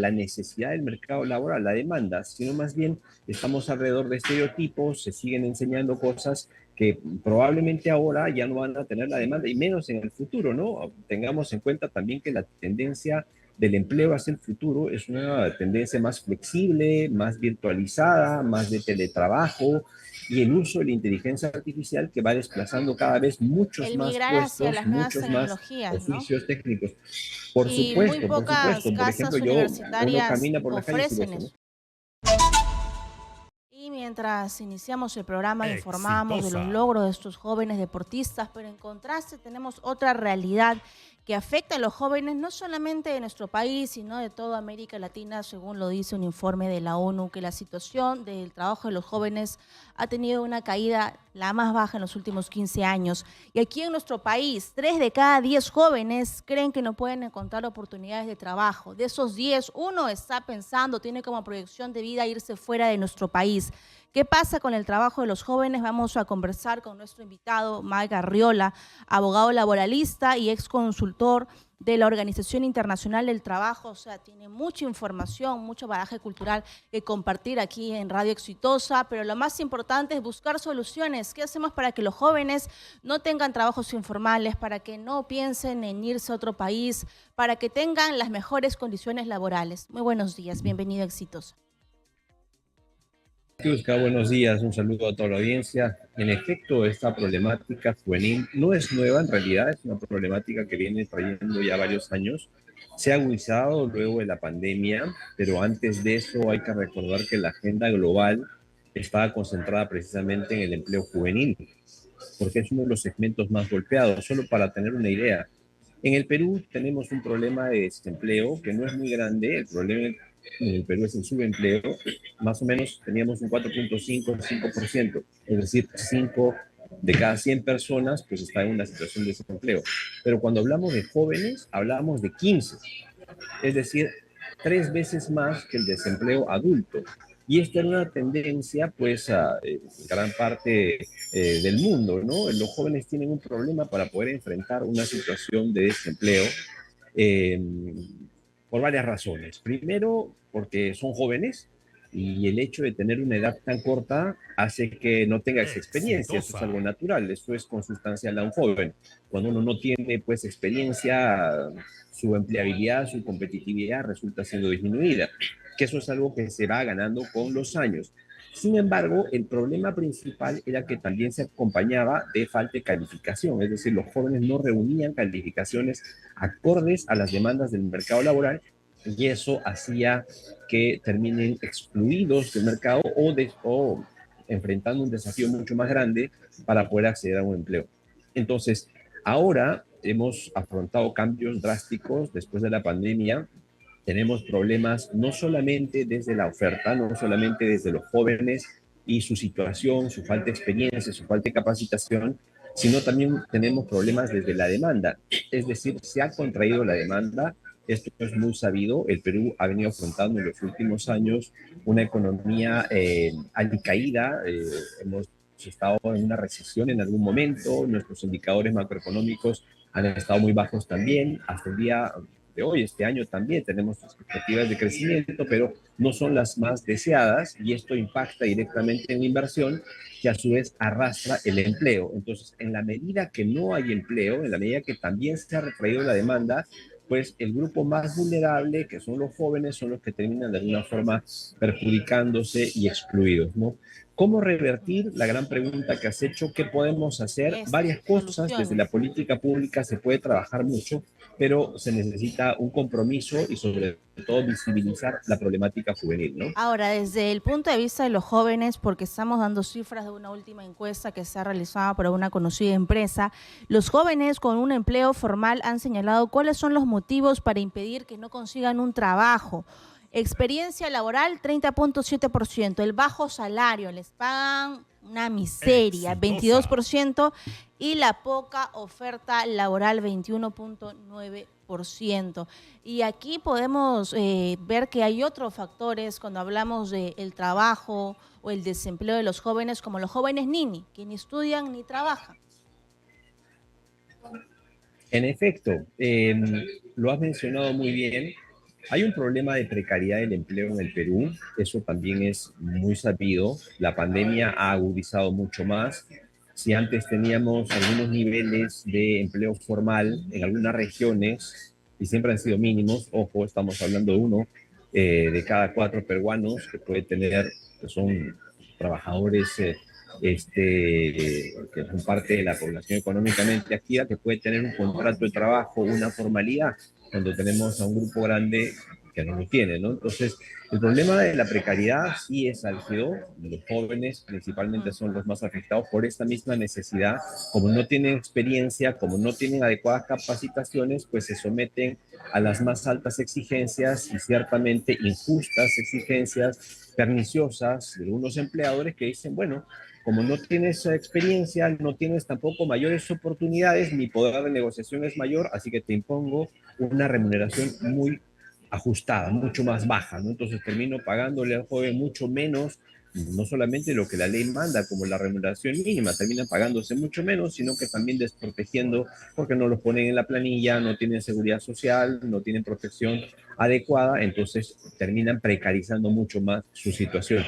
la necesidad del mercado laboral, la demanda, sino más bien estamos alrededor de estereotipos, se siguen enseñando cosas que probablemente ahora ya no van a tener la demanda y menos en el futuro, ¿no? Tengamos en cuenta también que la tendencia del empleo hacia el futuro es una tendencia más flexible, más virtualizada, más de teletrabajo y el uso de la inteligencia artificial que va desplazando cada vez muchos El más migrar hacia puestos, las nuevas muchos más tecnologías, ¿no? oficios técnicos. Y muy Por pocas supuesto. Por ejemplo, casas uno universitarias camina por las calles y ve ofrecen eso, ¿no? eso. Y mientras iniciamos el programa, informamos de los Exitosa. logros de estos jóvenes deportistas, pero en contraste tenemos otra realidad que afecta a los jóvenes no solamente de nuestro país, sino de toda América Latina, según lo dice un informe de la ONU, que la situación del trabajo de los jóvenes ha tenido una caída la más baja en los últimos 15 años. Y aquí en nuestro país, 3 de cada 10 jóvenes creen que no pueden encontrar oportunidades de trabajo. De esos 10, uno está pensando, tiene como proyección de vida irse fuera de nuestro país. ¿Qué pasa con el trabajo de los jóvenes? Vamos a conversar con nuestro invitado, Mike Arriola, abogado laboralista y ex consultor de la Organización Internacional del Trabajo. O sea, tiene mucha información, mucho bagaje cultural que compartir aquí en Radio Exitosa, pero lo más importante es buscar soluciones. ¿Qué hacemos para que los jóvenes no tengan trabajos informales, para que no piensen en irse a otro país, para que tengan las mejores condiciones laborales? Muy buenos días, bienvenido a Exitosa. Buenos días, un saludo a toda la audiencia. En efecto, esta problemática juvenil no es nueva, en realidad es una problemática que viene trayendo ya varios años. Se ha agudizado luego de la pandemia, pero antes de eso hay que recordar que la agenda global estaba concentrada precisamente en el empleo juvenil, porque es uno de los segmentos más golpeados. Solo para tener una idea, en el Perú tenemos un problema de desempleo que no es muy grande. El problema en el Perú es el subempleo. Más o menos teníamos un 4.5%, es decir, 5 de cada 100 personas pues está en una situación de desempleo. Pero cuando hablamos de jóvenes, hablamos de 15, es decir, 3 veces más que el desempleo adulto. Y esta era una tendencia, pues, en gran parte del mundo, ¿no? Los jóvenes tienen un problema para poder enfrentar una situación de desempleo eh, por varias razones. Primero, porque son jóvenes y el hecho de tener una edad tan corta hace que no tengas experiencia. Eso es Exitosa. algo natural, eso es consustancial a un joven. Cuando uno no tiene, pues, experiencia, su empleabilidad, su competitividad resulta siendo disminuida, que eso es algo que se va ganando con los años. Sin embargo, el problema principal era que también se acompañaba de falta de calificación, es decir, los jóvenes no reunían calificaciones acordes a las demandas del mercado laboral y eso hacía que terminen excluidos del mercado o enfrentando un desafío mucho más grande para poder acceder a un empleo. Entonces, ahora hemos afrontado cambios drásticos después de la pandemia. Tenemos problemas no solamente desde la oferta, no solamente desde los jóvenes y su situación, su falta de experiencia, su falta de capacitación, sino también tenemos problemas desde la demanda. Es decir, se ha contraído la demanda. Esto es muy sabido. El Perú ha venido afrontando en los últimos años una economía alicaída. Hemos estado en una recesión en algún momento. Nuestros indicadores macroeconómicos han estado muy bajos también. Hasta el día de hoy, este año también tenemos expectativas de crecimiento, pero no son las más deseadas y esto impacta directamente en la inversión que a su vez arrastra el empleo. Entonces, en la medida que no hay empleo, en la medida que también se ha retraído la demanda, pues el grupo más vulnerable, que son los jóvenes, son los que terminan de alguna forma perjudicándose y excluidos, ¿no? ¿Cómo revertir? La gran pregunta que has hecho, ¿qué podemos hacer? Eso, Varias cosas, desde la soluciones. política pública se puede trabajar mucho, pero se necesita un compromiso y sobre todo visibilizar la problemática juvenil, ¿no? Ahora, desde el punto de vista de los jóvenes, porque estamos dando cifras de una última encuesta que se ha realizado por una conocida empresa, los jóvenes con un empleo formal han señalado cuáles son los motivos para impedir que no consigan un trabajo. Experiencia laboral, 30.7%. El bajo salario, les pagan una miseria, Exitosa. 22%. Y la poca oferta laboral, 21.9%. Y aquí podemos ver que hay otros factores cuando hablamos del trabajo o el desempleo de los jóvenes, como los jóvenes nini, que ni estudian ni trabajan. En efecto, lo has mencionado muy bien. Hay un problema de precariedad del empleo en el Perú, eso también es muy sabido. La pandemia ha agudizado mucho más. Si antes teníamos algunos niveles de empleo formal en algunas regiones, y siempre han sido mínimos, ojo, estamos hablando de uno de cada 4 peruanos que puede tener, que son trabajadores que son parte de la población económicamente activa, que puede tener un contrato de trabajo, una formalidad, cuando tenemos a un grupo grande que no lo tiene, ¿no? Entonces, el problema de la precariedad sí es álgido. Los jóvenes principalmente son los más afectados por esta misma necesidad. Como no tienen experiencia, como no tienen adecuadas capacitaciones, pues se someten a las más altas exigencias y ciertamente injustas exigencias perniciosas de algunos empleadores que dicen, bueno, como no tienes experiencia, no tienes tampoco mayores oportunidades, mi poder de negociación es mayor, así que te impongo una remuneración muy ajustada, mucho más baja, ¿no? Entonces termino pagándole al joven mucho menos, no solamente lo que la ley manda como la remuneración mínima, terminan pagándose mucho menos, sino que también desprotegiendo porque no los ponen en la planilla, no tienen seguridad social, no tienen protección adecuada, entonces terminan precarizando mucho más su situación.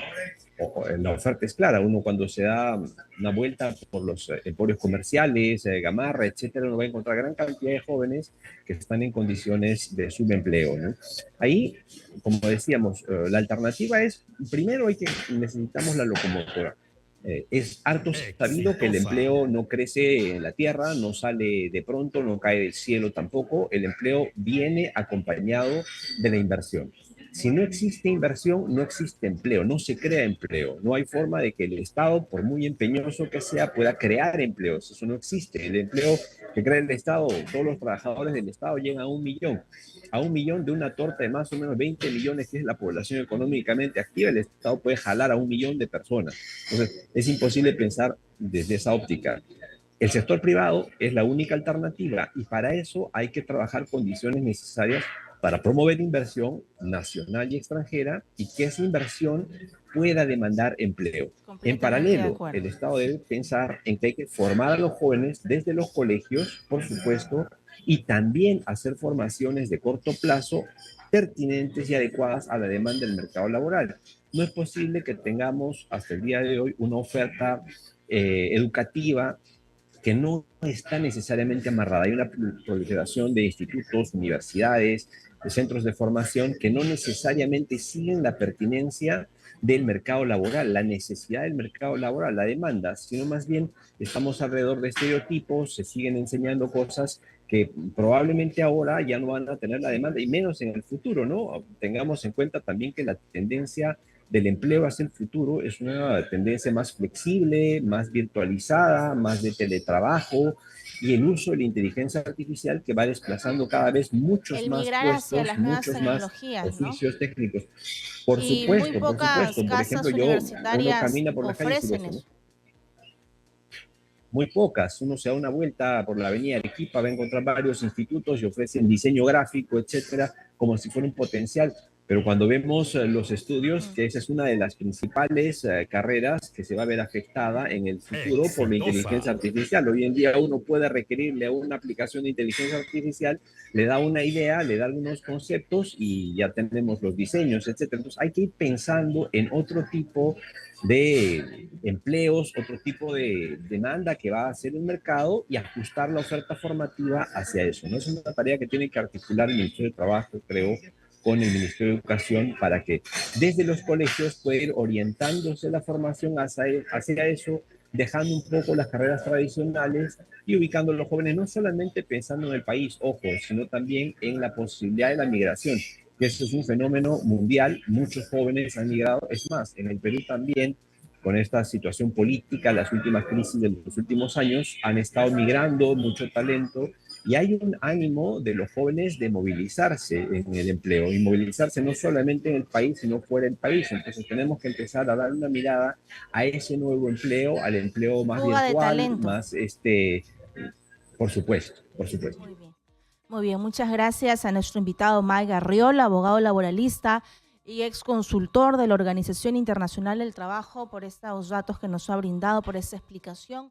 La oferta es clara, uno cuando se da una vuelta por los emporios comerciales, Gamarra, etcétera, uno va a encontrar gran cantidad de jóvenes que están en condiciones de subempleo, ¿no? Ahí, como decíamos, la alternativa es, primero necesitamos la locomotora. Es harto sabido que el empleo no crece en la tierra, no sale de pronto, no cae del cielo tampoco. El empleo viene acompañado de la inversión. Si no existe inversión, no existe empleo, no se crea empleo. No hay forma de que el Estado, por muy empeñoso que sea, pueda crear empleos. Eso no existe. El empleo que crea el Estado, todos los trabajadores del Estado llegan a 1 millón de una torta de más o menos 20 millones, que es la población económicamente activa. El Estado puede jalar a 1 millón de personas. Entonces, es imposible pensar desde esa óptica. El sector privado es la única alternativa y para eso hay que trabajar condiciones necesarias para promover inversión nacional y extranjera y que esa inversión pueda demandar empleo. En Completamente de paralelo, el acuerdo. Estado debe pensar en que hay que formar a los jóvenes desde los colegios, por supuesto, y también hacer formaciones de corto plazo pertinentes y adecuadas a la demanda del mercado laboral. No es posible que tengamos hasta el día de hoy una oferta educativa que no está necesariamente amarrada. Hay una proliferación de institutos, universidades, de centros de formación que no necesariamente siguen la pertinencia del mercado laboral, la necesidad del mercado laboral, la demanda, sino más bien estamos alrededor de estereotipos, se siguen enseñando cosas que probablemente ahora ya no van a tener la demanda y menos en el futuro, ¿no? Tengamos en cuenta también que la tendencia del empleo hacia el futuro es una tendencia más flexible, más virtualizada, más de teletrabajo y el uso de la inteligencia artificial que va desplazando cada vez muchos El más migrar hacia puestos, las nuevas muchos más tecnologías, ¿no? oficios técnicos. Y muy Por pocas supuesto. Por ejemplo, casas uno universitarias camina por las calles y ofrecen ves, ¿no? eso. Muy pocas. Uno se da una vuelta por la avenida Arequipa, va a encontrar varios institutos y ofrecen diseño gráfico, etcétera, como si fuera un potencial. Pero cuando vemos los estudios, que esa es una de las principales carreras que se va a ver afectada en el futuro por la inteligencia artificial. Hoy en día uno puede requerirle a una aplicación de inteligencia artificial, le da una idea, le da algunos conceptos y ya tenemos los diseños, etcétera. Entonces hay que ir pensando en otro tipo de empleos, otro tipo de demanda que va a hacer el mercado y ajustar la oferta formativa hacia eso. No es una tarea que tiene que articular el Ministerio de Trabajo, creo, con el Ministerio de Educación para que desde los colegios pueda ir orientándose la formación hacia eso, dejando un poco las carreras tradicionales y ubicando a los jóvenes no solamente pensando en el país, ojo, sino también en la posibilidad de la migración, que eso es un fenómeno mundial, muchos jóvenes han migrado, es más, en el Perú también, con esta situación política, las últimas crisis de los últimos años, han estado migrando mucho talento y hay un ánimo de los jóvenes de movilizarse en el empleo y movilizarse no solamente en el país, sino fuera del país. Entonces tenemos que empezar a dar una mirada a ese nuevo empleo, al empleo más Fuga de virtual, talento. más, por supuesto, por supuesto. Muy bien. Muy bien, muchas gracias a nuestro invitado Mike Arriola, abogado laboralista y ex consultor de la Organización Internacional del Trabajo, por estos datos que nos ha brindado, por esta explicación.